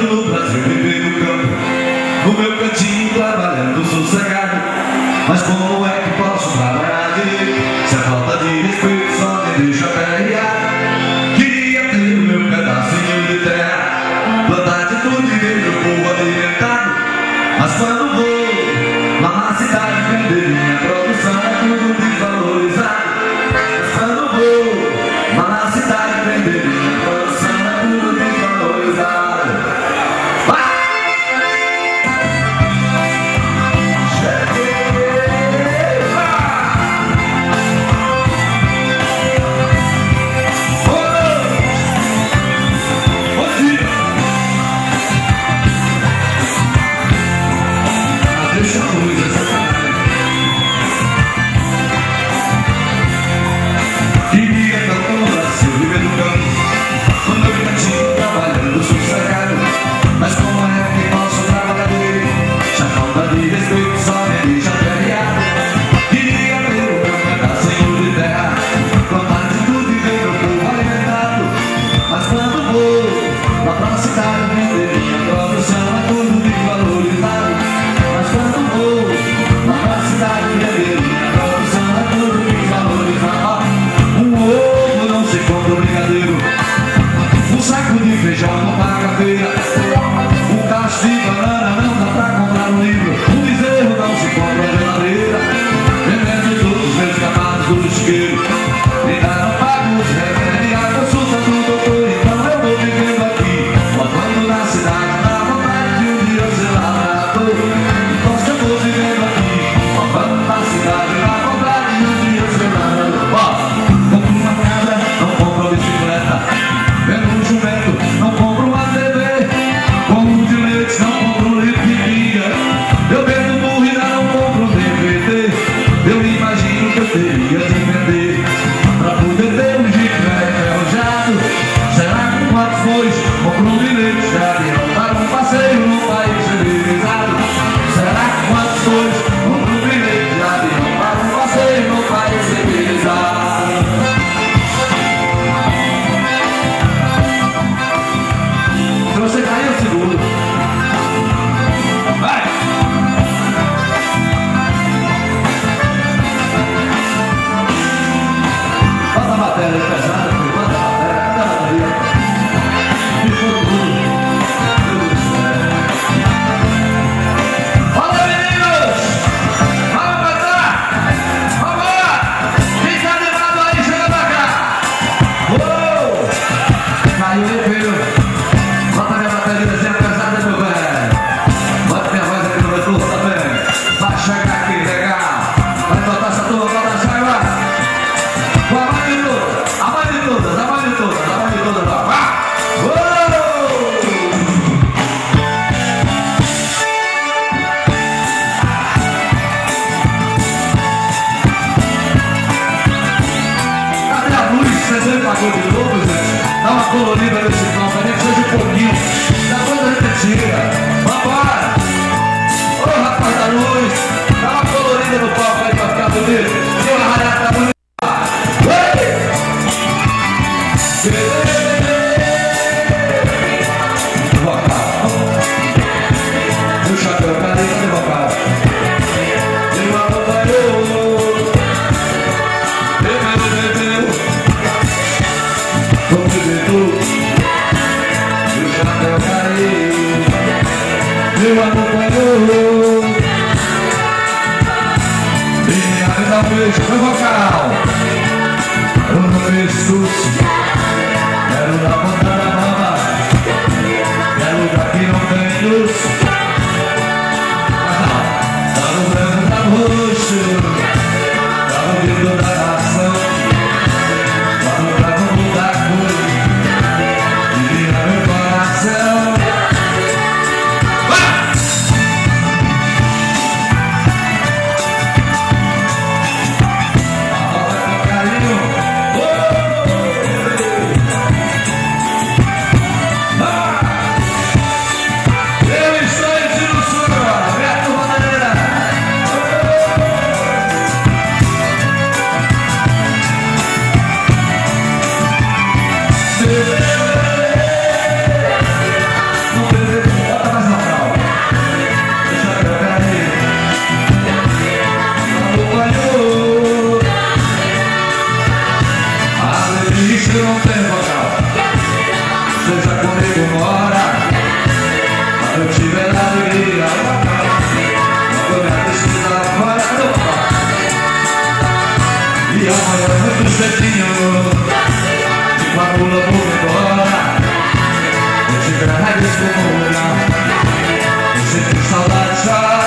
No Brasil, viver no campo, no meu cantinho, trabalhando sossegado. Mas como é que posso trabalhar direito se a falta de respeito só me deixa aperreado? Queria ter o meu pedacinho de terra, plantar de tudo e ver meu povo alimentado. Mas quando vou lá na cidade vender minha produção, é tudo desvalorizado. Mas quando vou lá na cidade vender minha produção, é tudo desvalorizado. Colorida nesse copo, nem que seja um pouquinho. Da coisa repetida. Vambora! Ô rapaz da luz, dá uma colorida no palco aí pra ficar bonito. E uma raiata bonita. Vocal. Meu chapéu, cadê o vocal? Meu amor parou. Bebeu. Vamos beber tudo. Meu chapéu caiu. Meu amor parou. Minha vida fez meu vocal. Eu não fiz susto. Quero dar conta da mama. Quero lugar que não tem luz. Tá no branco, tá roxo. amanhã muito cedinho, e com a mula vou embora. Eu te trago esse comuna, eu sinto saudade já.